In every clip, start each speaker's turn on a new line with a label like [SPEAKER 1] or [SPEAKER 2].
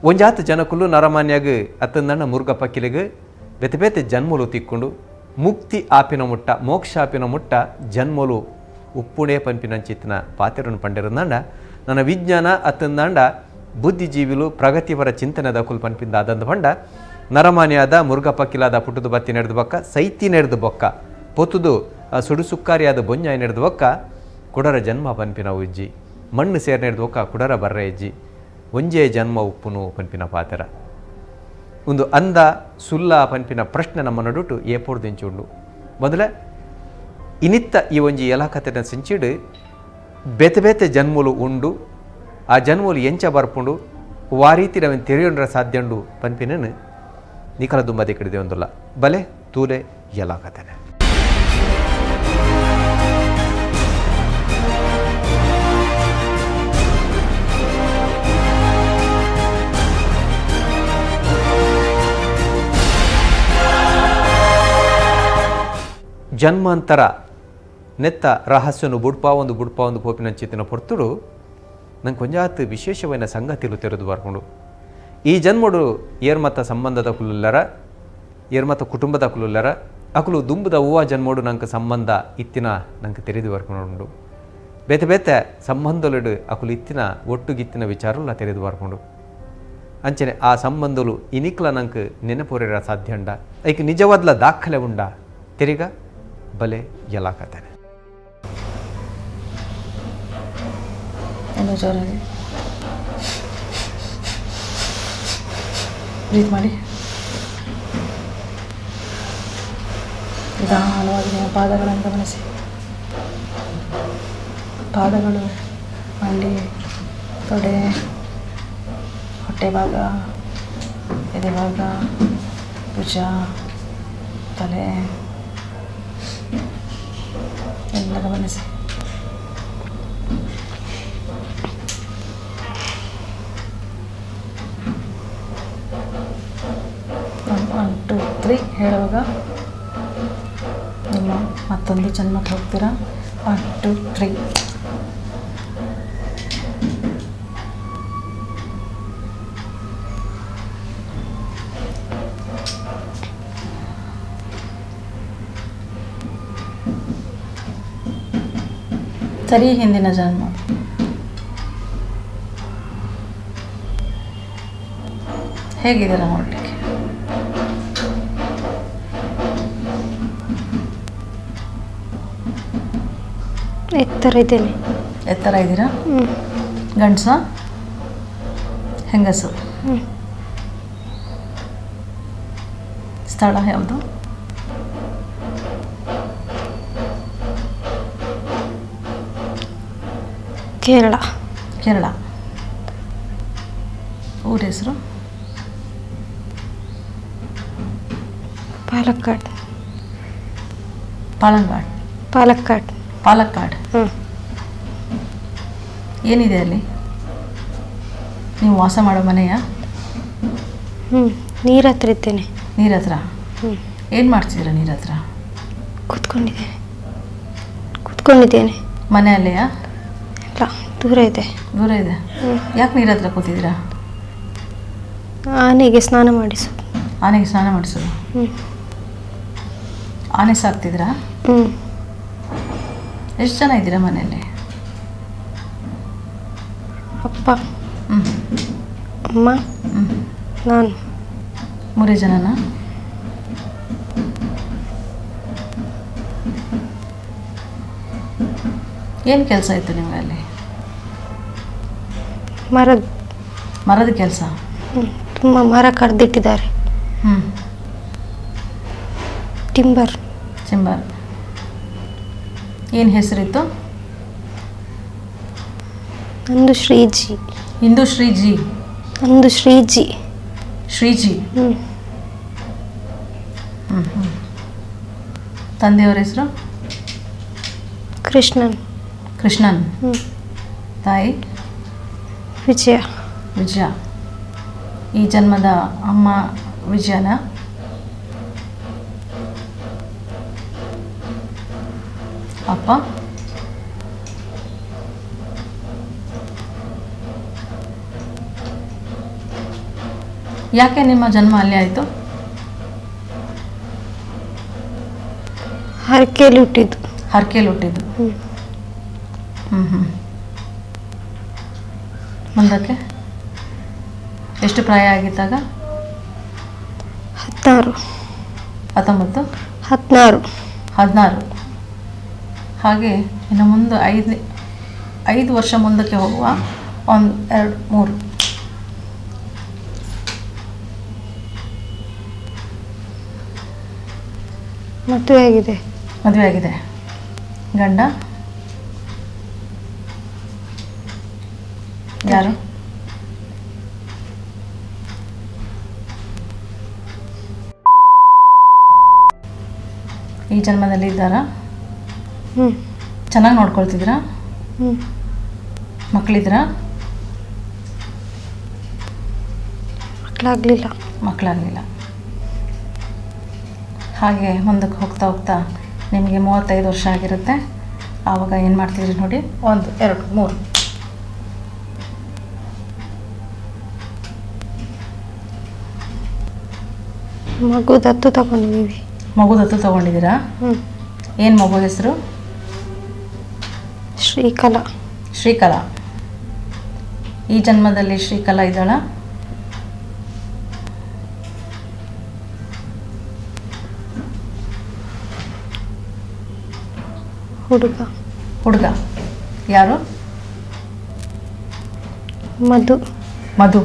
[SPEAKER 1] ಒಂಜಾತ ಜನಕುಲು ನರಮಾನ್ಯಾಗ ಅತ್ತಂದಣ್ಣ ಮುರುಗ ಪಕ್ಕಿಲಿಗೆ ಬೆತೆ ಬೆತೆ ಜನ್ಮಲು ತಿಕ್ಕೊಂಡು ಮುಕ್ತಿ ಆಪಿನ ಮುಟ್ಟ ಮೋಕ್ಷ ಆಪಿನ ಮುಟ್ಟ ಜನ್ಮಲು ಉಪ್ಪುಣೆ ಪಂಪಿನಂಚಿತ್ತಿನ ಪಾತೆರನ್ನು ಪಂಡಿರಂದಂಡ ನನ್ನ ವಿಜ್ಞಾನ ಅತ್ತಂದಂಡ ಬುದ್ಧಿಜೀವಿಲು ಪ್ರಗತಿಪರ ಚಿಂತನೆ ದಕುಲು ಪಂಪಿಂದ ಆದಂದ ಪಂಡ ನರಮಾನ್ಯಾದ ಮುರುಗ ಪಕ್ಕಿಲಾದ ಪುಟ್ಟದು ಬತ್ತಿ ನಡೆದು ಬೊಕ್ಕ ಸೈತಿ ನಡೆದು ಬೊಕ್ಕ ಪೊತ್ತುದು ಸುಡು ಸುಕ್ಕಾರಿಯಾದ ಬೊಂಜಾಯಿ ನಡೆದು ಬೊಕ್ಕ ಕುಡರ ಜನ್ಮ ಪಂಪಿನ ಉಜ್ಜಿ ಮಣ್ಣು ಸೇರ್ ನಡೆದು ಬೊಕ್ಕ ಕುಡರ ಬರ್ರ ಇಜ್ಜಿ ಒಂಜೇ ಜನ್ಮ ಉಪ್ಪುನು ಪಂಪಿನ ಪಾತೆರ ಒಂದು ಅಂದ ಸುಲ್ಲ ಪಂಪಿನ ಪ್ರಶ್ನೆ ನಮ್ಮ ನಡುಟು ಏಪೋಡು ದಿಂಚುಂಡು ಮೊದಲೇ ಇನಿತ್ತ ಈ ಒಂಜಿ ಎಲಾಕತೆನ ಸಿಂಚಿಡು ಬೇತೆ ಬೇತೆ ಜನ್ಮುಲು ಉಂಡು ಆ ಜನ್ಮುಲು ಎಂಚ ಬರ್ಪುಂಡು ಆ ರೀತಿ ನಾವೇನು ತೆರೆಯೊಂಡ್ರ ಸಾಧ್ಯ ಉಂಡು ಪಂಪಿನನು ನಿಖಲ ದುಂಬದೆ ಕಡಿದೆ ಒಂದಲ್ಲ ಬಲೆ ತೂಲೆ ಎಲಾಕತೆನೆ ಜನ್ಮಾಂತರ ನೆತ್ತ ರಹಸ್ಯನು ಬುಡ್ಪ ಒಂದು ಪೋಪಿನ ಚಿತ್ತಿನ ಪೊರ್ತುಡು ನಂಗೆ ಕೊಂಜಾತ್ ವಿಶೇಷವಾದ ಸಂಗತಿಲು ತೆರೆದು ಬರ್ಕೊಂಡು ಈ ಜನ್ಮಡು ಏರ್ಮತ್ತ ಸಂಬಂಧದ ಕುಲ್ಲರ ಏರ್ಮತ್ತ ಕುಟುಂಬದ ಕುಲ್ಲರ ಅಕುಲು ದುಂಬದ ಹೂವ ಜನ್ಮೋಡು ನಂಗೆ ಸಂಬಂಧ ಇತ್ತಿನ ನಂಗೆ ತೆರೆದು ಬರ್ಕೊಂಡು ಬೇತೆ ಬೇತೆ ಸಂಬಂಧಲು ಅಕುಲು ಇತ್ತಿನ ಒಟ್ಟುಗಿತ್ತಿನ ವಿಚಾರಲ್ಲ ತೆರೆದು ಬರ್ಕೊಂಡು ಅಂಚನೆ ಆ ಸಂಬಂಧಲು ಇನಿಕ್ಲ ನಂಗೆ ನೆನಪುರಿರ ಸಾಧ್ಯ ಉಂಡ ಐಕ್ ನಿಜವಾದ್ಲ ದಾಖಲೆ ಉಂಡ ತೆರಿಗ ಬಲೆ ಎಲಾಕತಾನೆ
[SPEAKER 2] ಎಲ್ಲ ಜೋರಾಗಿ ಬ್ರೀತ್ ಮಾಡಿ ನಿಧಾನವಾಗಿ ನಿಮ್ಮ ಪಾದಗಳನ್ನು ಗಮನಿಸಿ. ಪಾದಗಳು, ಮಂಡಿ, ತೊಡೆ, ಹೊಟ್ಟೆ ಭಾಗ, ಎದೆ ಭಾಗ, ಭುಜ, ತಲೆ ಎಲ್ಲ ಗಮನಿಸಿ. ಒನ್ ಟು ತ್ರೀ ಹೇಳುವಾಗ ನಿಮ್ಮ ಮತ್ತೊಂದು ಜನ್ಮಕ್ಕೆ ಹೋಗ್ತೀರಾ. 1 2 3 ಸರಿ. ಹಿಂದಿನ ಜನ್ಮ ಹೇಗಿದ್ದೀರಾ ನೋಡಲಿಕ್ಕೆ?
[SPEAKER 3] ಎತ್ತರ ಇದ್ದೇನೆ.
[SPEAKER 2] ಎತ್ತರ ಇದ್ದೀರಾ? ಗಂಡಸ ಹೆಂಗಸು? ಸ್ಥಳ ಯಾವುದು?
[SPEAKER 3] ಕೇರಳ.
[SPEAKER 2] ಕೇರಳ. ಊರ ಹೆಸರು?
[SPEAKER 3] ಪಾಲಕ್ಕಾಡ್.
[SPEAKER 2] ಪಾಲಂಗಾಡ್.
[SPEAKER 3] ಪಾಲಕ್ಕಾಡ್.
[SPEAKER 2] ಪಾಲಕ್ಕಾಡ್. ಏನಿದೆ ಅಲ್ಲಿ? ನೀವು ವಾಸ ಮಾಡೋ ಮನೆಯ?
[SPEAKER 3] ನೀರ ಹತ್ರ ಇದ್ದೇನೆ.
[SPEAKER 2] ನೀರ ಹತ್ರ? ಏನು ಮಾಡ್ತಿದ್ದೀರಾ ನೀರ ಹತ್ರ?
[SPEAKER 3] ಕೂತ್ಕೊಂಡಿದ್ದೇನೆ.
[SPEAKER 2] ಮನೆಯಲ್ಲೆಯಾ?
[SPEAKER 3] ಇಲ್ಲ, ದೂರ ಇದೆ.
[SPEAKER 2] ದೂರ ಇದೆ. ಯಾಕೆ ನೀರ ಹತ್ರ ಕೂತಿದ್ದೀರಾ?
[SPEAKER 3] ಆನೆಗೆ ಸ್ನಾನ ಮಾಡಿಸೋದು.
[SPEAKER 2] ಆನೆಗೆ ಸ್ನಾನ ಮಾಡಿಸೋದು? ಆನೆ ಸಾಕ್ತಿದ್ದೀರಾ? ಎಷ್ಟು ಜನ ಇದ್ದೀರಾ ಮನೆಯಲ್ಲಿ?
[SPEAKER 3] ಅಪ್ಪ, ಅಮ್ಮ, ನಾನು.
[SPEAKER 2] 3 ಜನನಾ? ಏನು ಕೆಲಸ ಇತ್ತು ನಿಮಗೆ ಅಲ್ಲಿ? ಮರದ ಕೆಲಸ?
[SPEAKER 3] ತುಂಬ ಮರ ಕಡ್ದಿಟ್ಟಿದ್ದಾರೆ. ಟಿಂಬರ್.
[SPEAKER 2] ಏನು ಹೆಸರಿತ್ತು?
[SPEAKER 3] ನಂದು ಶ್ರೀಜಿ.
[SPEAKER 2] ಇಂದು ಶ್ರೀಜಿ?
[SPEAKER 3] ನಂದು ಶ್ರೀಜಿ.
[SPEAKER 2] ಶ್ರೀಜಿ. ತಂದೆಯವರ ಹೆಸರು? ಕೃಷ್ಣನ್. ತಾಯಿ? ವಿಜಯ. ಈ ಜನ್ಮದ ಅಮ್ಮ ವಿಜಯನ? ಅಪ್ಪ? ಯಾಕೆ ನಿಮ್ಮ ಜನ್ಮ ಅಲ್ಲಿ ಆಯಿತು?
[SPEAKER 3] ಹರಕೆಯಲ್ಲಿ ಹುಟ್ಟಿದ್ದು.
[SPEAKER 2] ಹರಕೆಯಲ್ಲಿ ಹುಟ್ಟಿದ್ದು. ಮುಂದಕ್ಕೆ ಎಷ್ಟು ಪ್ರಾಯ ಆಗಿದ್ದಾಗ?
[SPEAKER 3] 16.
[SPEAKER 2] 19?
[SPEAKER 3] 16.
[SPEAKER 2] ಹಾಗೆ ಇನ್ನು ಮುಂದೆ 5 ವರ್ಷ ಮುಂದಕ್ಕೆ ಹೋಗುವ. 1 2 3. ಮದುವೆ ಆಗಿದೆ. ಗಂಡ ಯಾರು? ಈ ಜನ್ಮದಲ್ಲಿ ಇದ್ದಾರಾ? ಚೆನ್ನಾಗಿ ನೋಡ್ಕೊಳ್ತಿದ್ರಾ? ಮಕ್ಕಳಿದ್ರಾ? ಮಕ್ಕಳಾಗಲಿಲ್ಲ. ಹಾಗೆ ಮುಂದಕ್ಕೆ ಹೋಗ್ತಾ ಹೋಗ್ತಾ ನಿಮಗೆ 35 ವರ್ಷ ಆಗಿರುತ್ತೆ. ಆವಾಗ ಏನು ಮಾಡ್ತಿದ್ರಿ ನೋಡಿ. 1 2 3.
[SPEAKER 3] ಮಗು ದತ್ತು ತಗೊಂಡಿದ್ದೀವಿ.
[SPEAKER 2] ಮಗು ದತ್ತು ತಗೊಂಡಿದ್ದೀರಾ? ಏನು ಮಗು ಹೆಸರು? ಶ್ರೀಕಲಾ. ಈ ಜನ್ಮದಲ್ಲಿ ಶ್ರೀಕಲಾ ಇದ್ದಾಳ? ಹುಡುಗ ಯಾರು? ಮಧು.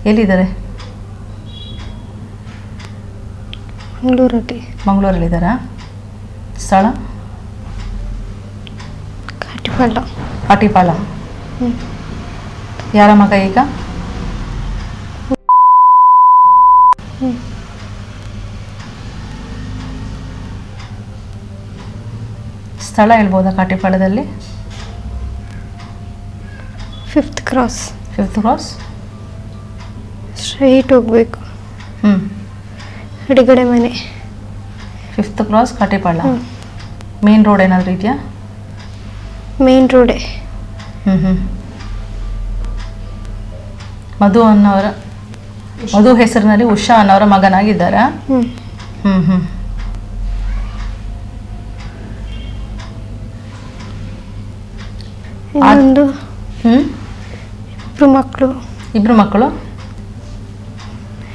[SPEAKER 2] ಎಲ್ಲಿದ್ದಾರೆ? ಮಂಗಳೂರಲ್ಲಿದ್ದಾರಾ? ಸ್ಥಳ? ಕಾಟಿಪಾಳ. ಯಾರ ಮಗ ಈಗ? ಸ್ಥಳ ಹೇಳ್ಬೋದಾ ಕಾಟಿಪಾಳದಲ್ಲಿ?
[SPEAKER 3] 5th cross. ಸ್ಟ್ರೈಟ್ ಹೋಗ್ಬೇಕು. ಎಡಗಡೆ ಮನೆ.
[SPEAKER 2] 5th cross ಕಾಟಿಪಾಳ. ಮೇನ್ ರೋಡ್ ಏನಾದರೂ ಇದೆಯಾ?
[SPEAKER 3] ಮೇನ್ ರೋಡೇ.
[SPEAKER 2] ಮಧು ಹೆಸರಿನಲ್ಲಿ ಉಷಾ ಅನ್ನೋರ ಮಗನಾಗಿದ್ದಾರಾ?
[SPEAKER 3] ಇನ್ನೊಂದು ಇಬ್ರು ಮಕ್ಕಳು.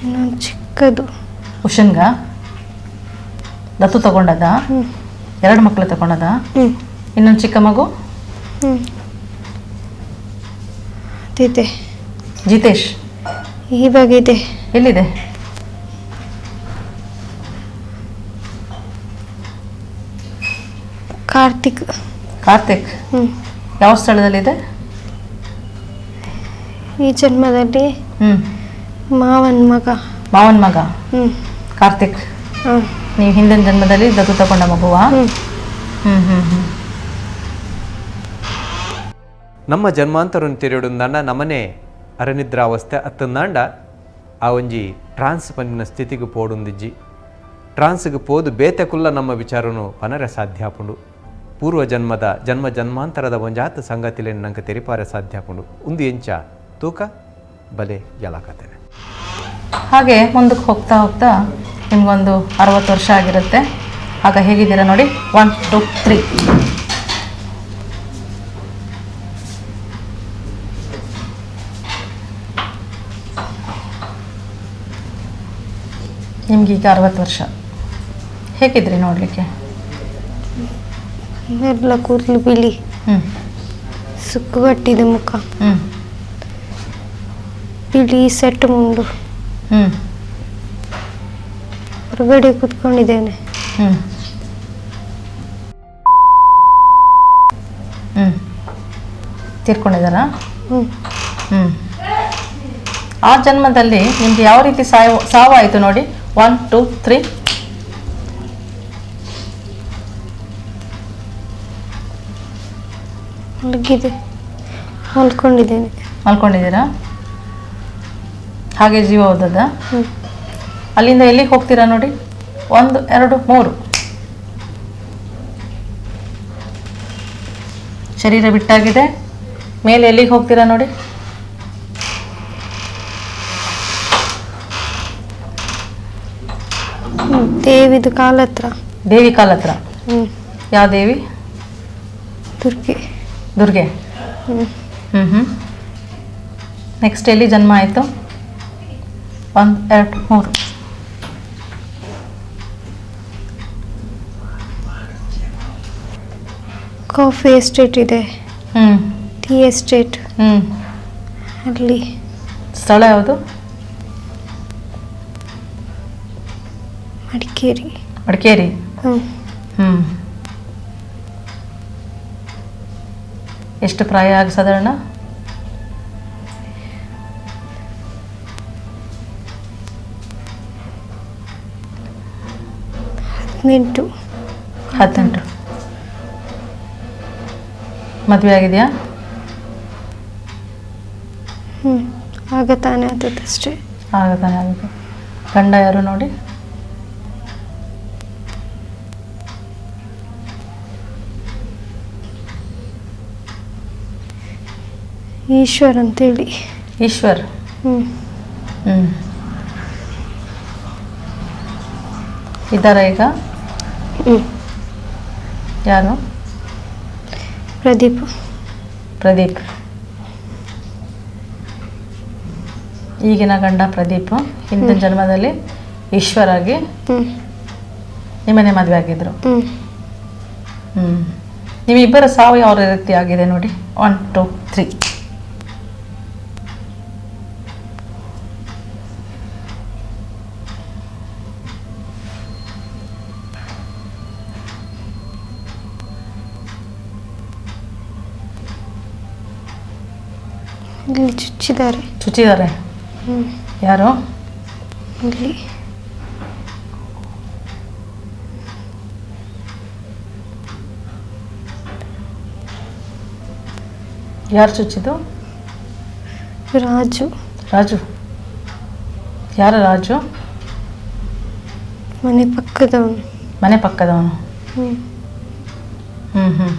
[SPEAKER 3] ಇನ್ನೊಂದು ಚಿಕ್ಕದು.
[SPEAKER 2] ಉಷನ್ಗ ದತ್ತು ತಗೊಂಡದ? 2 ಮಕ್ಕಳು ತಗೊಂಡದ? ಇನ್ನೊಂದು ಚಿಕ್ಕ ಮಗು? ಜಿತೇಶ್
[SPEAKER 3] ಇವಾಗಿದೆ.
[SPEAKER 2] ಎಲ್ಲಿದೆ?
[SPEAKER 3] ಕಾರ್ತಿಕ್.
[SPEAKER 2] ಯಾವ ಸ್ಥಳದಲ್ಲಿದೆ?
[SPEAKER 3] ಈ ಜನ್ಮದಲ್ಲಿ ಮಾವನ್ ಮಗ.
[SPEAKER 2] ಕಾರ್ತಿಕ್. ನೀವು ಹಿಂದಿನ ಜನ್ಮದಲ್ಲಿ ದತ್ತು ತಗೊಂಡ ಮಗುವಾ?
[SPEAKER 1] ನಮ್ಮ ಜನ್ಮಾಂತರನ್ನು ತಿರುಡುಂದಾಂಡ ನಮ್ಮನೆ ಅರನಿದ್ರಾವಸ್ಥೆ ಅತ್ತಂದಾಂಡ ಆ ಒಂಜಿ ಟ್ರಾನ್ಸ್ ಪನ್ನಿನ ಸ್ಥಿತಿಗೆ ಪೋಡುಂದಿಜ್ಜಿ. ಟ್ರಾನ್ಸ್ಗೆ ಪೋದು ಬೇತೆಕುಲ್ಲ ನಮ್ಮ ವಿಚಾರನು ಪನರ ಸಾಧ್ಯಾಪುಂಡು. ಪೂರ್ವ ಜನ್ಮಾಂತರದ ಒಂಜಾತ ಸಂಗತಿಲೇನು ನಂಗೆ ತೆರಿಪಾರೆ ಸಾಧ್ಯಾಪುಂಡು. ಒಂದು ಎಂಚ ತೂಕ ಬಲೆ ಜಲಕತೇನೆ.
[SPEAKER 2] ಹಾಗೆ ಮುಂದಕ್ಕೆ ಹೋಗ್ತಾ ಹೋಗ್ತಾ ನಿಮ್ಗೊಂದು 60 ವರ್ಷ ಆಗಿರುತ್ತೆ. ಆಗ ಹೇಗಿದ್ದೀರಾ ನೋಡಿ. 1 2 3. ನಿಮ್ಗೀಗ 60 ವರ್ಷ. ಹೇಗಿದ್ರಿ ನೋಡಲಿಕ್ಕೆ?
[SPEAKER 3] ಎಲ್ಲ ಕೂದಲು ಬಿಳಿ, ಸುಕ್ಕುಗಟ್ಟಿದ ಮುಖ, ಬಿಳಿ ಸೆಟ್ ಮುಂಡು. ಹೊರಗಡೆ ಕೂತ್ಕೊಂಡಿದ್ದೇನೆ.
[SPEAKER 2] ತೀರ್ಕೊಂಡಿದ್ದಾರಾ? ಆ ಜನ್ಮದಲ್ಲಿ ನಿಮ್ಗೆ ಯಾವ ರೀತಿ ಸಾವಾಯಿತು ನೋಡಿ. 1 2 3. ಮಲ್ಕೊಂಡಿದ್ದೀರಾ? ಹಾಗೆ ಜೀವ ಹೋದದ? ಅಲ್ಲಿಂದ ಎಲ್ಲಿಗೆ ಹೋಗ್ತೀರಾ ನೋಡಿ. 1 2 3. ಶರೀರ ಬಿಟ್ಟಾಗಿದೆ. ಮೇಲೆ ಎಲ್ಲಿಗೆ ಹೋಗ್ತೀರಾ ನೋಡಿ.
[SPEAKER 3] ದೇವಿದು ಕಾಲ ಹತ್ರ.
[SPEAKER 2] ದೇವಿ ಕಾಲ ಹತ್ರ.
[SPEAKER 3] ಹ್ಞೂ.
[SPEAKER 2] ಯಾವ ದೇವಿ?
[SPEAKER 3] ದುರ್ಗೆ.
[SPEAKER 2] ದುರ್ಗೆ.
[SPEAKER 3] ಹ್ಞೂ.
[SPEAKER 2] ಹ್ಞೂ ಹ್ಞೂ. ನೆಕ್ಸ್ಟ್ ಎಲ್ಲಿ ಜನ್ಮ ಆಯಿತು? 1 2 3.
[SPEAKER 3] ಕಾಫಿ ಎಸ್ಟೇಟ್ ಇದೆ.
[SPEAKER 2] ಹ್ಞೂ.
[SPEAKER 3] Tea estate.
[SPEAKER 2] ಹ್ಞೂ.
[SPEAKER 3] ಅಲ್ಲಿ.
[SPEAKER 2] ಸ್ಥಳ ಯಾವುದು?
[SPEAKER 3] ಮಡಿಕೇರಿ.
[SPEAKER 2] ಮಡಿಕೇರಿ.
[SPEAKER 3] ಹ್ಞೂ.
[SPEAKER 2] ಹ್ಞೂ. ಎಷ್ಟು ಪ್ರಾಯ ಆಗ ಸಾಧಾರಣ?
[SPEAKER 3] 18.
[SPEAKER 2] 18. ಮದುವೆ ಆಗಿದೆಯಾ?
[SPEAKER 3] ಹ್ಞೂ. ಆಗ ತಾನೇ ಆದದ್ದಷ್ಟೇ.
[SPEAKER 2] ಆಗ ತಾನೇ ಆಗಿದೆ. ಗಂಡ ಯಾರು ನೋಡಿ?
[SPEAKER 3] ಈಶ್ವರ್ ಅಂತೇಳಿ.
[SPEAKER 2] ಈಶ್ವರ್.
[SPEAKER 3] ಹ್ಞೂ.
[SPEAKER 2] ಹ್ಞೂ. ಇದ್ದಾರಾ ಈಗ?
[SPEAKER 3] ಹ್ಞೂ.
[SPEAKER 2] ಯಾರು?
[SPEAKER 3] ಪ್ರದೀಪ್.
[SPEAKER 2] ಪ್ರದೀಪ್. ಈಗಿನ ಗಂಡ ಪ್ರದೀಪ್ ಹಿಂದಿನ ಜನ್ಮದಲ್ಲಿ ಈಶ್ವರಾಗಿ
[SPEAKER 3] ಹ್ಞೂ.
[SPEAKER 2] ನಿಮ್ಮನೆ ಮದುವೆ ಆಗಿದ್ರು.
[SPEAKER 3] ಹ್ಞೂ.
[SPEAKER 2] ಹ್ಞೂ. ನಿಮ್ಮಿಬ್ಬರ ಸಾವು ಯಾವ ರೀತಿ ಆಗಿದೆ ನೋಡಿ? 1 2 3.
[SPEAKER 3] ಇಲ್ಲಿ ಚುಚ್ಚಿದ್ದಾರೆ.
[SPEAKER 2] ಚುಚ್ಚಿದ್ದಾರೆ?
[SPEAKER 3] ಹ್ಞೂ.
[SPEAKER 2] ಯಾರು?
[SPEAKER 3] ಇಲ್ಲಿ.
[SPEAKER 2] ಯಾರು ಚುಚ್ಚಿದ್ದು?
[SPEAKER 3] ರಾಜು.
[SPEAKER 2] ರಾಜು. ಯಾರು ರಾಜು?
[SPEAKER 3] ಮನೆ ಪಕ್ಕದವನು.
[SPEAKER 2] ಮನೆ ಪಕ್ಕದವನು.
[SPEAKER 3] ಹ್ಞೂ.
[SPEAKER 2] ಹ್ಞೂ ಹ್ಞೂ.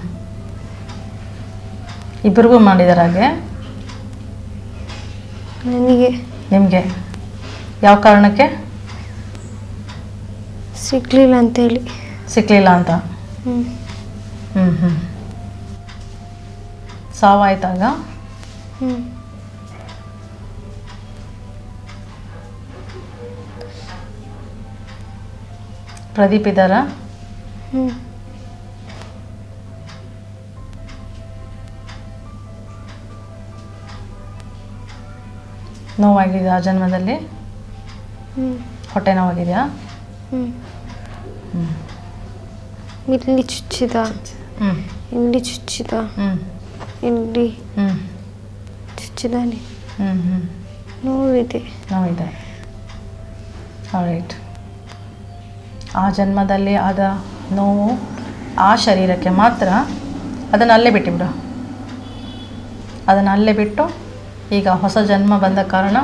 [SPEAKER 2] ಇಬ್ಬರಿಗೂ ಮಾಡಿದಾರೆ ಹಾಗೆ?
[SPEAKER 3] ನನಗೆ.
[SPEAKER 2] ನಿಮಗೆ ಯಾವ ಕಾರಣಕ್ಕೆ?
[SPEAKER 3] ಸಿಗ್ಲಿಲ್ಲ ಅಂತೇಳಿ.
[SPEAKER 2] ಸಿಕ್ಕಲಿಲ್ಲ ಅಂತ.
[SPEAKER 3] ಹ್ಞೂ.
[SPEAKER 2] ಹ್ಞೂ ಹ್ಞೂ. ಸಾವಾಯ್ತಾಗ?
[SPEAKER 3] ಹ್ಞೂ.
[SPEAKER 2] ಪ್ರದೀಪ್ ಇದ್ದಾರಾ?
[SPEAKER 3] ಹ್ಞೂ.
[SPEAKER 2] ನೋವಾಗಿದೆ ಆ ಜನ್ಮದಲ್ಲಿ?
[SPEAKER 3] ಹ್ಞೂ.
[SPEAKER 2] ಹೊಟ್ಟೆ ನೋವಾಗಿದೆಯಾ?
[SPEAKER 3] ಹ್ಞೂ.
[SPEAKER 2] ಹ್ಞೂ.
[SPEAKER 3] ಇಲ್ಲಿ ಚುಚ್ಚಿದ.
[SPEAKER 2] ಹ್ಞೂ.
[SPEAKER 3] ಇಲ್ಲಿ ಚುಚ್ಚಿದ.
[SPEAKER 2] ಹ್ಞೂ.
[SPEAKER 3] ಇಲ್ಲಿ
[SPEAKER 2] ಹ್ಞೂ.
[SPEAKER 3] ಚುಚ್ಚಿದಾನೆ.
[SPEAKER 2] ಹ್ಞೂ ಹ್ಞೂ.
[SPEAKER 3] ನೋವಿದೆ.
[SPEAKER 2] ನೋವಿದೆ. ರೈಟ್. ಆ ಜನ್ಮದಲ್ಲಿ ಆದ ನೋವು ಆ ಶರೀರಕ್ಕೆ ಮಾತ್ರ. ಅದನ್ನು ಅಲ್ಲೇ ಬಿಟ್ಟಿಬಿಡು. ಅದನ್ನು ಅಲ್ಲೇ ಬಿಟ್ಟು ಈಗ ಹೊಸ ಜನ್ಮ ಬಂದ ಕಾರಣ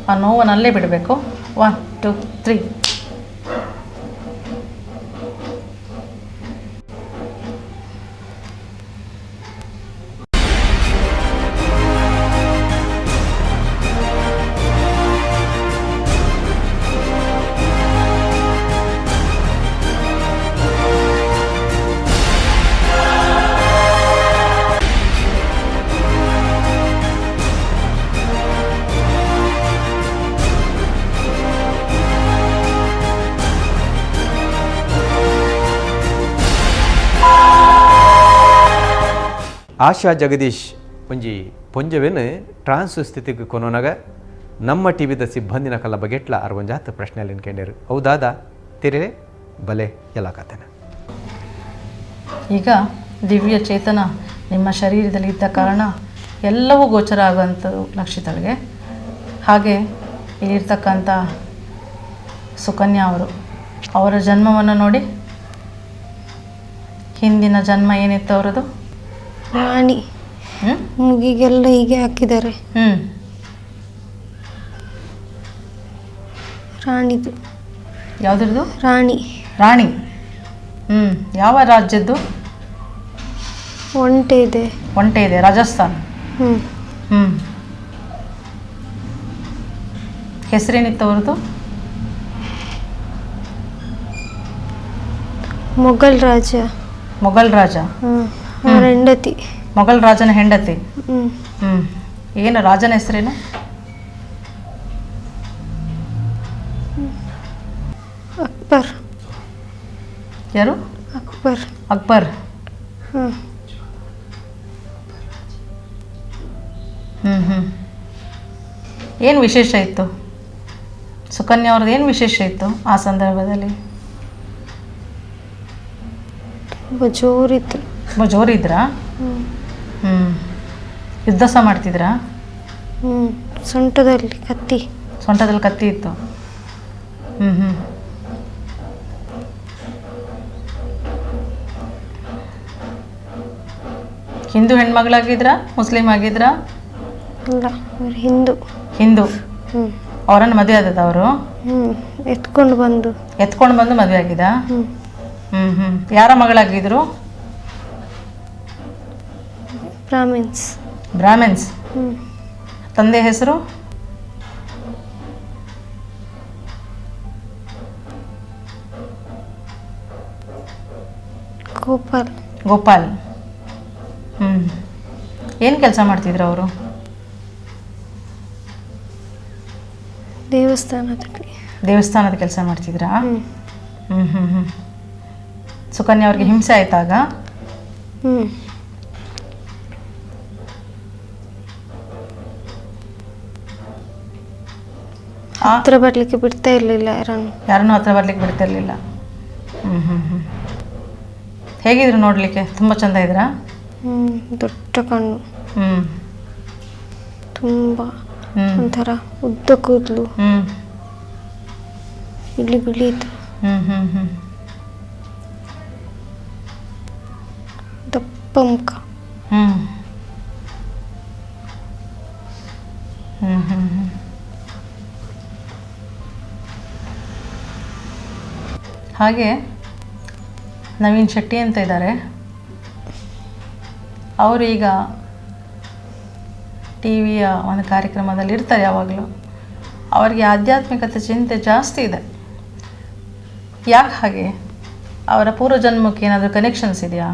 [SPEAKER 2] ಆ ನೋವನ್ನು ಅಲ್ಲೇ ಬಿಡಬೇಕು. 1 2 3.
[SPEAKER 1] ಆಶಾ ಜಗದೀಶ್ ಒಂಜಿ ಪೊಂಜವೆನ್ ಟ್ರಾನ್ಸ್ ಸ್ಥಿತಿಗೆ ಕೊನೋನಾಗ ನಮ್ಮ ಟಿವಿದ ಸಿಬ್ಬಂದಿನ ಕಲ್ಲ ಬಗೆಟ್ಲ ಅರ್ವಂಜಾತ್ ಪ್ರಶ್ನೆಯಲ್ಲಿ ಕೇಂದ್ರರು ಹೌದಾದ ತಿರೆ ಬಲೆ ಎಲ್ಲ ಕಥೆನ.
[SPEAKER 2] ಈಗ ದಿವ್ಯ ಚೇತನ ನಿಮ್ಮ ಶರೀರದಲ್ಲಿ ಇದ್ದ ಕಾರಣ ಎಲ್ಲವೂ ಗೋಚರ ಆಗುವಂಥದ್ದು ಲಕ್ಷಿತಳಿಗೆ. ಹಾಗೆ ಇಲ್ಲಿರ್ತಕ್ಕಂಥ ಸುಕನ್ಯಾ ಅವರ ಜನ್ಮವನ್ನು ನೋಡಿ. ಹಿಂದಿನ ಜನ್ಮ ಏನಿತ್ತು ಅವರದು?
[SPEAKER 3] ರಾಣಿ. ಮುಗಿಗೆಲ್ಲ ಹೀಗೆ ಹಾಕಿದ್ದಾರೆ. ರಾಣಿದು.
[SPEAKER 2] ಯಾವುದ್ರದ್ದು?
[SPEAKER 3] ರಾಣಿ.
[SPEAKER 2] ರಾಣಿ. ಯಾವ ರಾಜ್ಯದ್ದು?
[SPEAKER 3] ಒಂಟೆ ಇದೆ.
[SPEAKER 2] ಒಂಟೆ ಇದೆ, ರಾಜಸ್ಥಾನ್. ಹೆಸರೇನಿತ್ತು ಅವ್ರದ್ದು?
[SPEAKER 3] ಮೊಘಲ್ ರಾಜ.
[SPEAKER 2] ಮೊಘಲ್ ರಾಜ.
[SPEAKER 3] ಅವರ ಹೆಂಡತಿ.
[SPEAKER 2] ಮೊಘಲ್ ರಾಜನ ಹೆಂಡತಿ.
[SPEAKER 3] ಹ್ಞೂ.
[SPEAKER 2] ಏನು ರಾಜನ ಹೆಸರೇನು?
[SPEAKER 3] ಅಕ್ಬರ್.
[SPEAKER 2] ಯಾರು?
[SPEAKER 3] ಅಕ್ಬರ್.
[SPEAKER 2] ಅಕ್ಬರ್.
[SPEAKER 3] ಹಾಂ.
[SPEAKER 2] ಏನು ವಿಶೇಷ ಇತ್ತು ಸುಕನ್ಯಾ ಅವ್ರದ್ದು? ಏನು ವಿಶೇಷ ಇತ್ತು ಆ ಸಂದರ್ಭದಲ್ಲಿ?
[SPEAKER 3] ತುಂಬ ಜೋರಿತ್ತು.
[SPEAKER 2] ತುಂಬ ಜೋರಿದ್ರಾ? ಯುದ್ಧ ಸಹ ಮಾಡ್ತಿದ್ರಾ?
[SPEAKER 3] ಸೊಂಟದಲ್ಲಿ ಕತ್ತಿ.
[SPEAKER 2] ಸೊಂಟದಲ್ಲಿ ಕತ್ತಿ ಇತ್ತು. ಹಿಂದೂ ಹೆಣ್ಮಗಳಾಗಿದ್ರಾ ಮುಸ್ಲಿಂ ಆಗಿದ್ರಾ?
[SPEAKER 3] ಅಲ್ಲ, ಅವ್ರು ಹಿಂದೂ.
[SPEAKER 2] ಹಿಂದೂ. ಅವರನ್ನು ಮದುವೆ ಆದದ ಅವರು?
[SPEAKER 3] ಎತ್ಕೊಂಡು ಬಂದು
[SPEAKER 2] ಮದುವೆ ಆಗಿದ? ಯಾರ ಮಗಳಾಗಿದ್ರು? ಬ್ರಾಹ್ಮಿನ್ಸ್. ತಂದೆ ಹೆಸರು? ಗೋಪಾಲ್. ಏನು ಕೆಲಸ ಮಾಡ್ತಿದ್ರು ಅವರು? ದೇವಸ್ಥಾನದ ಕೆಲಸ ಮಾಡ್ತಿದ್ರಾ? ಸುಕನ್ಯಾ ಅವ್ರಿಗೆ ಹಿಂಸೆ ಆಯ್ತಾಗ?
[SPEAKER 3] ಹತ್ರ ಬರ್ಲಿಕ್ಕೆ ಬಿಡ್ತಾ ಇರಲಿಲ್ಲ.
[SPEAKER 2] ಯಾರನ್ನು ಹತ್ರ ಬರ್ಲಿಕ್ಕೆ ಬಿಡ್ತಾ ಇರಲಿಲ್ಲ. ಹೇಗಿದ್ರು ನೋಡ್ಲಿಕ್ಕೆ? ತುಂಬ ಚಂದ ಇದ್ರಾ?
[SPEAKER 3] ದೊಡ್ಡ ಕಣ್ಣು, ತುಂಬ ಒಂಥರ ಉದ್ದ ಕೂದಲು, ಬಿಳಿ ಬಿಳಿ ಇತ್ತು, ದಪ್ಪ ಮುಖ.
[SPEAKER 2] ಹಾಗೆ ನವೀನ್ ಶೆಟ್ಟಿ ಅಂತ ಇದ್ದಾರೆ. ಅವರು ಈಗ ಟಿ ವಿಯ ಒಂದು ಕಾರ್ಯಕ್ರಮದಲ್ಲಿ ಇರ್ತಾರೆ ಯಾವಾಗಲೂ. ಅವರಿಗೆ ಆಧ್ಯಾತ್ಮಿಕತೆ ಚಿಂತೆ ಜಾಸ್ತಿ ಇದೆ. ಯಾಕೆ ಹಾಗೆ? ಅವರ ಪೂರ್ವಜನ್ಮಕ್ಕೆ ಏನಾದರೂ ಕನೆಕ್ಷನ್ಸ್ ಇದೆಯಾ?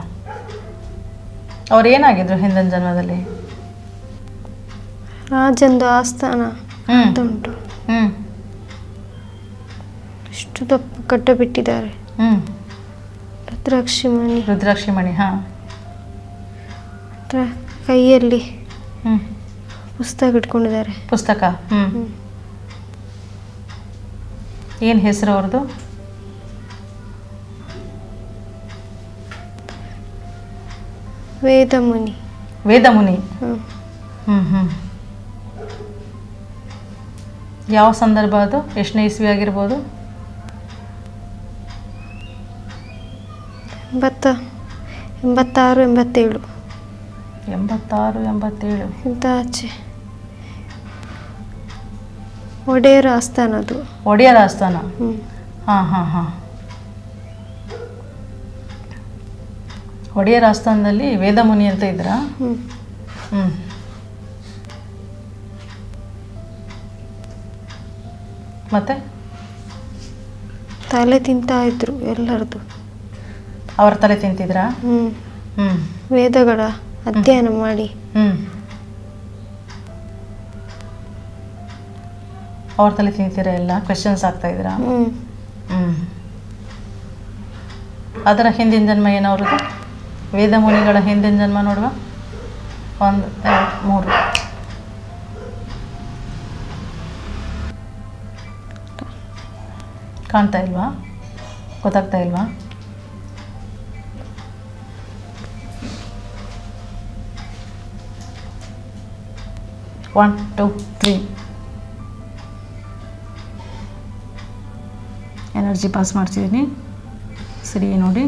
[SPEAKER 2] ಅವ್ರು ಏನಾಗಿದ್ರು ಹಿಂದಿನ ಜನ್ಮದಲ್ಲಿ?
[SPEAKER 3] ರಾಜಂದು ಆಸ್ಥಾನ ಉಂಟು. ಇಷ್ಟು ದಪ್ಪ ಗಡ್ಡ ಬಿಟ್ಟಿದ್ದಾರೆ.
[SPEAKER 2] ರುದ್ರಾಕ್ಷಿಮಣಿ. ಹಾಂ.
[SPEAKER 3] ಕೈಯಲ್ಲಿ ಪುಸ್ತಕ ಇಟ್ಕೊಂಡಿದ್ದಾರೆ.
[SPEAKER 2] ಪುಸ್ತಕ. ಏನು ಹೆಸರು ಅವ್ರದ್ದು? ವೇದಮುನಿ. ಯಾವ ಸಂದರ್ಭ ಅದು? ಎಷ್ಟನೇ ಇಸ್ವಿ ಆಗಿರ್ಬೋದು?
[SPEAKER 3] 86, 87.
[SPEAKER 2] 86, 87
[SPEAKER 3] ಇಂಥ ಆಚೆ. ಒಡೆಯರ ಆಸ್ಥಾನ ಅದು.
[SPEAKER 2] ಒಡೆಯರ ಆಸ್ಥಾನ. ಹಾಂ. ಒಡೆಯರ ಆಸ್ಥಾನದಲ್ಲಿ ವೇದಮುನಿ ಅಂತ ಇದ್ರಾ? ಮತ್ತೆ
[SPEAKER 3] ತಲೆ ತಿಂತಾ ಇದ್ರು ಎಲ್ಲರದು.
[SPEAKER 2] ಅವ್ರ ತಲೆ ತಿಂತಿದ್ರಾ?
[SPEAKER 3] ವೇದಗಳ ಅಧ್ಯಯನ ಮಾಡಿ.
[SPEAKER 2] ಅವ್ರ ತಲೆ ತಿಂತೀರಾ? ಎಲ್ಲ ಕ್ವೆಶನ್ಸ್ ಆಗ್ತಾ ಇದ್ದೀರಾ? ಅದರ ಹಿಂದಿನ ಜನ್ಮ ಏನವ್ರದ್ದು? ವೇದಮುನಿಗಳ ಹಿಂದಿನ ಜನ್ಮ ನೋಡುವ. 1, 2, 3. ಕಾಣ್ತಾ ಇಲ್ವಾ? ಗೊತ್ತಾಗ್ತಾ ಇಲ್ವಾ? One, 2, 3. ಎನರ್ಜಿ ಪಾಸ್ ಮಾಡ್ತಿದ್ದೀನಿ. ಸರಿ ನೋಡಿ.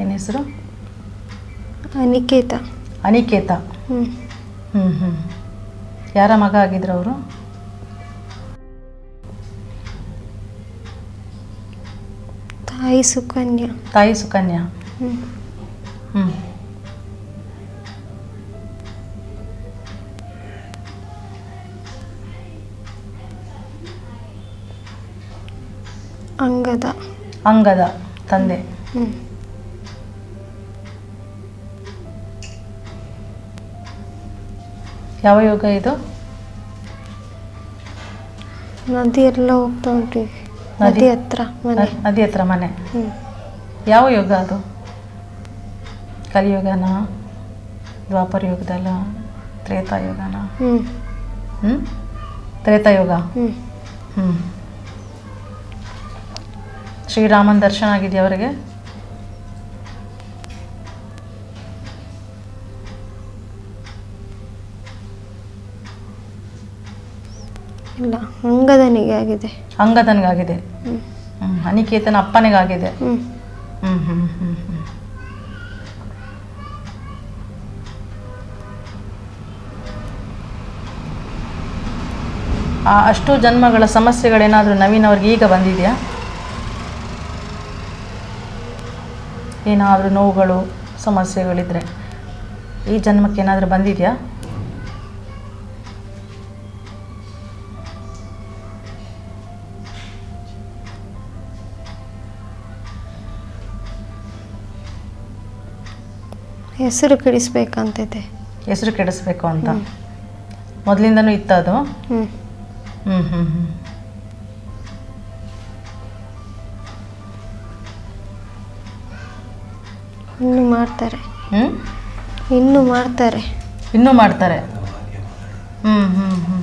[SPEAKER 2] ಏನು ಹೆಸರು?
[SPEAKER 3] ಅನಿಕೇತ.
[SPEAKER 2] ಯಾರ ಮಗ ಆಗಿದ್ರು ಅವರು?
[SPEAKER 3] ತಾಯಿ ಸುಕನ್ಯಾ. ಅಂಗದ
[SPEAKER 2] ಅಂಗದ ತಂದೆ.
[SPEAKER 3] ಹ್ಞೂ
[SPEAKER 2] ಯಾವ ಯೋಗ ಇದು?
[SPEAKER 3] ನದಿ ಎಲ್ಲ ಹೋಗ್ತಾ ಉಂಟು ಈಗ. ನದಿ ಹತ್ರ ಮನೆ.
[SPEAKER 2] ನದಿ ಹತ್ರ ಮನೆ.
[SPEAKER 3] ಹ್ಞೂ
[SPEAKER 2] ಯಾವ ಯೋಗ ಅದು? ಕಲಿಯುಗನ, ದ್ವಾಪರ ಯುಗದಲ್ಲ, ತ್ರೇತಾಯುಗನ?
[SPEAKER 3] ಹ್ಞೂ
[SPEAKER 2] ತ್ರೇತಾಯುಗ.
[SPEAKER 3] ಹ್ಞೂ
[SPEAKER 2] ಶ್ರೀರಾಮನ ದರ್ಶನ ಆಗಿದೆಯಾ ಅವರಿಗೆ?
[SPEAKER 3] ಇಲ್ಲ, ಅಂಗದನಿಗೆ ಆಗಿದೆ.
[SPEAKER 2] ಅಂಗದನಿಗಾಗಿದೆ. ಅನಿಕೇತನ ಅಪ್ಪನಿಗಾಗಿದೆ.
[SPEAKER 3] ಹ್ಞೂ
[SPEAKER 2] ಆ ಅಷ್ಟು ಜನ್ಮಗಳ ಸಮಸ್ಯೆಗಳೇನಾದರೂ ನವೀನ್ ಅವ್ರಿಗೆ ಈಗ ಬಂದಿದೆಯಾ? ಏನಾದರೂ ನೋವುಗಳು, ಸಮಸ್ಯೆಗಳಿದ್ರೆ ಈ ಜನ್ಮಕ್ಕೆ ಏನಾದರೂ ಬಂದಿದೆಯಾ?
[SPEAKER 3] ಹೆಸರು ಕೆಡಿಸ್ಬೇಕಂತಿದೆ.
[SPEAKER 2] ಹೆಸರು ಕೆಡಿಸ್ಬೇಕು ಅಂತ ಮೊದಲಿಂದನೂ ಇತ್ತು ಅದು?
[SPEAKER 3] ಹ್ಞೂ
[SPEAKER 2] ಹ್ಞೂ ಹ್ಞೂ ಹ್ಞೂ
[SPEAKER 3] ಇನ್ನೂ ಮಾಡ್ತಾರೆ.
[SPEAKER 2] ಹ್ಞೂ
[SPEAKER 3] ಇನ್ನೂ ಮಾಡ್ತಾರೆ.
[SPEAKER 2] ಇನ್ನೂ ಮಾಡ್ತಾರೆ. ಹ್ಞೂ ಹ್ಞೂ ಹ್ಞೂ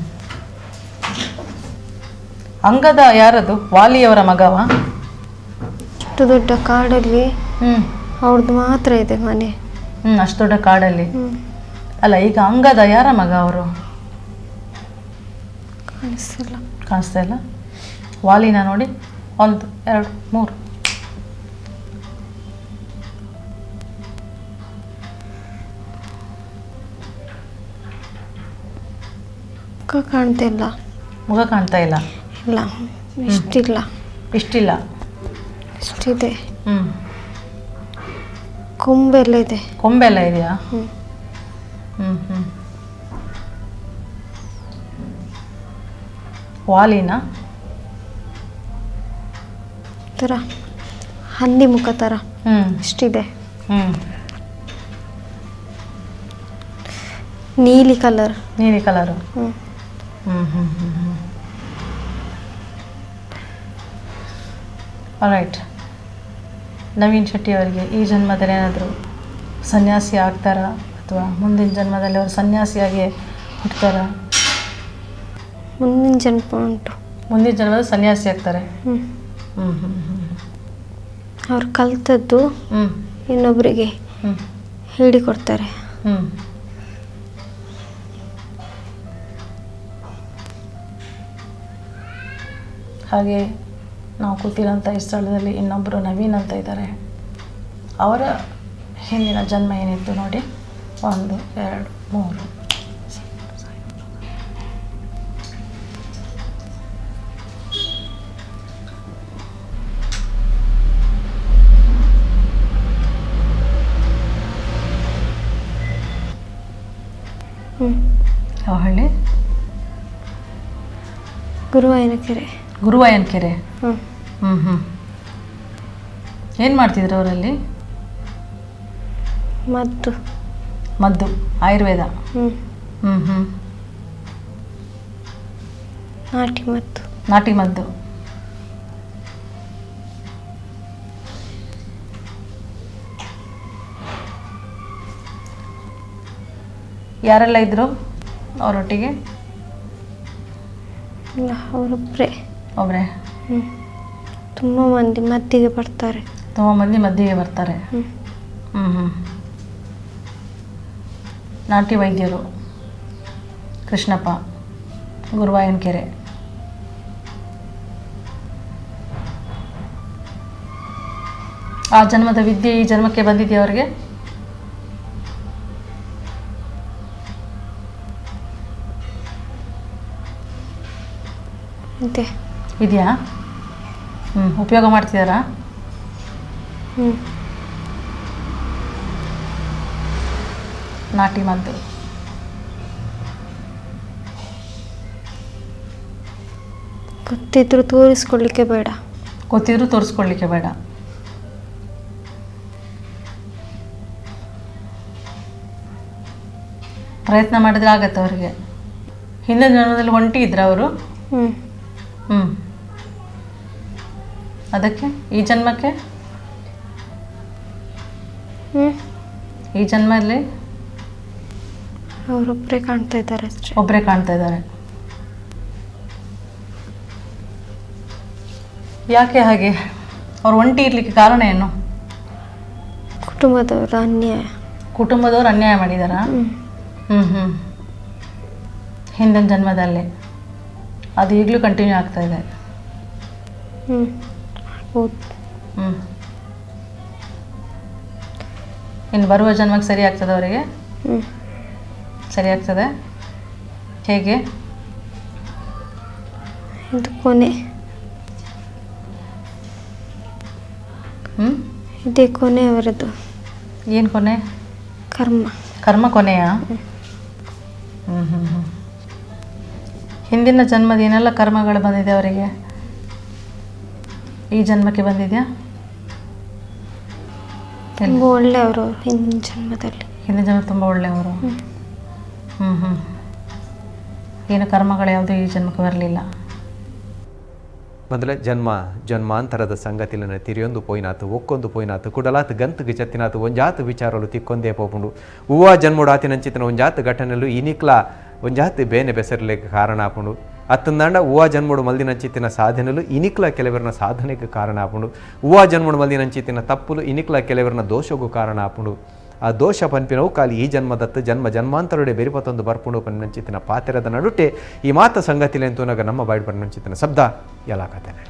[SPEAKER 2] ಅಂಗದ ಯಾರದು? ವಾಲಿಯವರ ಮಗವ?
[SPEAKER 3] ಅಷ್ಟು ದೊಡ್ಡ ಕಾಡಲ್ಲಿ ಅವ್ರದ್ದು ಮಾತ್ರ ಇದೆ ಮನೆ.
[SPEAKER 2] ಅಷ್ಟು ದೊಡ್ಡ ಕಾಡಲ್ಲಿ. ಅಲ್ಲ, ಈಗ ಅಂಗದ ಯಾರ ಮಗ ಅವರು?
[SPEAKER 3] ಕಾಣಿಸ್ತಿಲ್ಲ.
[SPEAKER 2] ಕಾಣಿಸ್ತಾ ಇಲ್ಲ? ವಾಲಿನ ನೋಡಿ, 1 2 3.
[SPEAKER 3] ಮುಖ ಕಾಣ್ತಿಲ್ಲ.
[SPEAKER 2] ಮುಖ ಕಾಣ್ತಾ ಇಲ್ಲ?
[SPEAKER 3] ಇಲ್ಲ, ಇಷ್ಟಿಲ್ಲ.
[SPEAKER 2] ಇಷ್ಟಿಲ್ಲ?
[SPEAKER 3] ಇಷ್ಟಿದೆ.
[SPEAKER 2] ಹ್ಞೂ
[SPEAKER 3] ಕೊಂಬೆಲ್ಲ ಇದೆ.
[SPEAKER 2] ಕೊಂಬೆಲ್ಲ ಇದೆಯಾ?
[SPEAKER 3] ಹ್ಞೂ
[SPEAKER 2] ಹ್ಞೂ ವಾಲಿನ
[SPEAKER 3] ಥರ ಹಂದಿ ಮುಖ ಥರ ಇಷ್ಟಿದೆ. ನೀಲಿ ಕಲರ್.
[SPEAKER 2] ನೀಲಿ ಕಲರು. ರೈಟ್. ನವೀನ್ ಶೆಟ್ಟಿ ಅವರಿಗೆ ಈ ಜನ್ಮದಲ್ಲಿ ಏನಾದರೂ ಸನ್ಯಾಸಿ ಆಗ್ತಾರಾ, ಅಥವಾ ಮುಂದಿನ ಜನ್ಮದಲ್ಲಿ ಅವರು ಸನ್ಯಾಸಿಯಾಗಿ ಹುಟ್ಟುತ್ತಾರಾ?
[SPEAKER 3] ಮುಂದಿನ ಜನ್ಮ ಉಂಟು.
[SPEAKER 2] ಮುಂದಿನ ಜನ್ಮದಲ್ಲಿ ಸನ್ಯಾಸಿ ಆಗ್ತಾರೆ.
[SPEAKER 3] ಅವ್ರು ಕಲ್ತದ್ದು ಇನ್ನೊಬ್ಬರಿಗೆ ಹೇಳಿಕೊಡ್ತಾರೆ.
[SPEAKER 2] ಹಾಗೆ ನಾವು ಕೂತಿರೋಂಥ ಈ ಸ್ಥಳದಲ್ಲಿ ಇನ್ನೊಬ್ಬರು ನವೀನ್ ಅಂತ ಇದ್ದಾರೆ. ಅವರ ಹಿಂದಿನ ಜನ್ಮ ಏನಿತ್ತು ನೋಡಿ. 1 2 3. ಯಾವ ಹಳ್ಳಿ?
[SPEAKER 3] ಗುರುವಾಯನಕೆರೆ.
[SPEAKER 2] ಗುರುವಾಯನಕೆರೆ. ಏನು ಮಾಡ್ತಿದ್ರು ಅವರಲ್ಲಿ? ಮದ್ದು, ಆಯುರ್ವೇದ. ನಾಟಿ ಮದ್ದು. ಯಾರೆಲ್ಲ ಇದ್ರು ಅವರೊಟ್ಟಿಗೆ?
[SPEAKER 3] ಅವರೊಬ್ಬರೇ.
[SPEAKER 2] ಒಬ್ಬರೇ?
[SPEAKER 3] ತುಂಬ ಮಂದಿ ಮದ್ದಿಗೆ ಬರ್ತಾರೆ.
[SPEAKER 2] ನಾಟಿ ವೈದ್ಯರು ಕೃಷ್ಣಪ್ಪ, ಗುರುವಾಯನಕೆರೆ. ಆ ಜನ್ಮದ ವಿದ್ಯೆ ಈ ಜನ್ಮಕ್ಕೆ ಬಂದಿದೆಯಾ ಅವರಿಗೆ? ಇದೆಯಾ? ಉಪಯೋಗ ಮಾಡ್ತಿದ್ದಾರಾ? ನಾಟಿ ಮದ್ದು.
[SPEAKER 3] ಗೊತ್ತಿದ್ರು ತೋರಿಸ್ಕೊಳ್ಳಿಕ್ಕೆ ಬೇಡ.
[SPEAKER 2] ಗೊತ್ತಿದ್ರು ತೋರಿಸ್ಕೊಳ್ಳಿಕ್ಕೆ ಬೇಡ. ಪ್ರಯತ್ನ ಮಾಡಿದ್ರೆ ಆಗತ್ತೆ ಅವರಿಗೆ. ಹಿಂದಿನ ಜನ್ಮದಲ್ಲಿ ಒಂಟಿ ಇದ್ರ ಅವರು?
[SPEAKER 3] ಹ್ಞೂ
[SPEAKER 2] ಅದಕ್ಕೆ ಈ ಜನ್ಮಕ್ಕೆ
[SPEAKER 3] ಹ್ಞೂ
[SPEAKER 2] ಈ ಜನ್ಮದಲ್ಲಿ
[SPEAKER 3] ಅವರೊಬ್ಬರೇ ಕಾಣ್ತಾ ಇದ್ದಾರೆ ಅಷ್ಟೇ.
[SPEAKER 2] ಒಬ್ಬರೇ ಕಾಣ್ತಾ ಇದ್ದಾರೆ. ಯಾಕೆ ಹಾಗೆ? ಅವ್ರು ಒಂಟಿ ಇರಲಿಕ್ಕೆ ಕಾರಣ ಏನು?
[SPEAKER 3] ಕುಟುಂಬದವರ ಅನ್ಯಾಯ.
[SPEAKER 2] ಕುಟುಂಬದವ್ರು ಅನ್ಯಾಯ ಮಾಡಿದಾರಾ?
[SPEAKER 3] ಹ್ಞೂ
[SPEAKER 2] ಹಿಂದಿನ ಜನ್ಮದಲ್ಲಿ ಅದು ಈಗಲೂ ಕಂಟಿನ್ಯೂ ಆಗ್ತಾ ಇದೆ.
[SPEAKER 3] ಹೌದು.
[SPEAKER 2] ಇನ್ನು ಬರುವ ಜನ್ಮಕ್ಕೆ ಸರಿ ಆಗ್ತದೆ ಅವರಿಗೆ? ಸರಿ ಆಗ್ತದೆ. ಹೇಗೆ?
[SPEAKER 3] ಇದು ಕೊನೆ. ಇದೇ ಕೊನೆ ಅವರದ್ದು.
[SPEAKER 2] ಏನು ಕೊನೆ?
[SPEAKER 3] ಕರ್ಮ.
[SPEAKER 2] ಕರ್ಮ ಕೊನೆಯಾ? ಹಿಂದಿನ ಜನ್ಮದ ಏನೆಲ್ಲ ಕರ್ಮಗಳು ಬಂದಿದೆ ಅವರಿಗೆ ಈ ಜನ್ಮಕ್ಕೆ ಬಂದಿದೆಯಾ?
[SPEAKER 3] ತುಂಬ ಒಳ್ಳೆಯವರು ಹಿಂದಿನ ಜನ್ಮದಲ್ಲಿ.
[SPEAKER 2] ಹಿಂದಿನ ಜನ್ಮ ತುಂಬ ಒಳ್ಳೆಯವರು. ಏನು ಕರ್ಮಗಳು ಯಾವುದೂ ಈ ಜನ್ಮಕ್ಕೆ ಬರಲಿಲ್ಲ.
[SPEAKER 1] ಮೊದಲೇ ಜನ್ಮಾಂತರದ ಸಂಗತಿಲನ ತಿರಿಯೊಂದು ಪೋಯ್ನಾತು ಒಕ್ಕೊಂದು ಪೋಯ್ನಾತು ಕುಡಲಾತ್ ಗಂತಗೆ ಚತ್ತಿನಾತು ಒಂಜಾತು ವಿಚಾರಲು ತಿಕ್ಕೊಂದೇ ಪೋಪುಂಡು ಹೂವ ಜನ್ಮೋಡು ಆತಿನಂಚಿತ್ತಿನ ಒಂಜಾತು ಘಟನೆಲು ಇನಿಕ್ಲ ಒಂಜಾತು ಬೇನೆ ಬೆಸರಲಿಕ್ಕೆ ಕಾರಣ ಆಪುಂಡು ಅತ್ತಂದಾಂಡ ಹೂವ ಜನ್ಮೋಡು ಮಲ್ದಿನಂಚಿತ್ತಿನ ಸಾಧನೆಲು ಇನಿಕ್ಲ ಕೆಲವರಿನ ಸಾಧನೆಗೆ ಕಾರಣ ಆಪುಂಡು ಹೂವ ಜನ್ಮೋಡು ಮಲ್ದಿನಂಚಿತ್ತಿನ ತಪ್ಪುಲು ಇನಿಕ್ಲ ಕೆಲವರಿನ ದೋಷಗೂ ಕಾರಣ ಆಪುಂಡು ಆ ದೋಷ ಪನ್ಪಿನವು ಕಾಲಿ ಈ ಜನ್ಮದತ್ತು ಜನ್ಮಾಂತರುಡೆ ಬೆರಿಪತ್ತೊಂದು ಬರ್ಪುಂಡು ಪನ್ನಂಚಿತ್ತಿನ ಪಾತೆರದ ನಡುಟೆ ಈ ಮಾತ ಸಂಗತಿಲೆ ಅಂತೂ ನಮ್ಮ ಬಾಯ್ಡು ಪನ್ನಂಚಿತ್ತಿನ ಶಬ್ದ ಎಲ್ಲ ಕಥೆನೆ.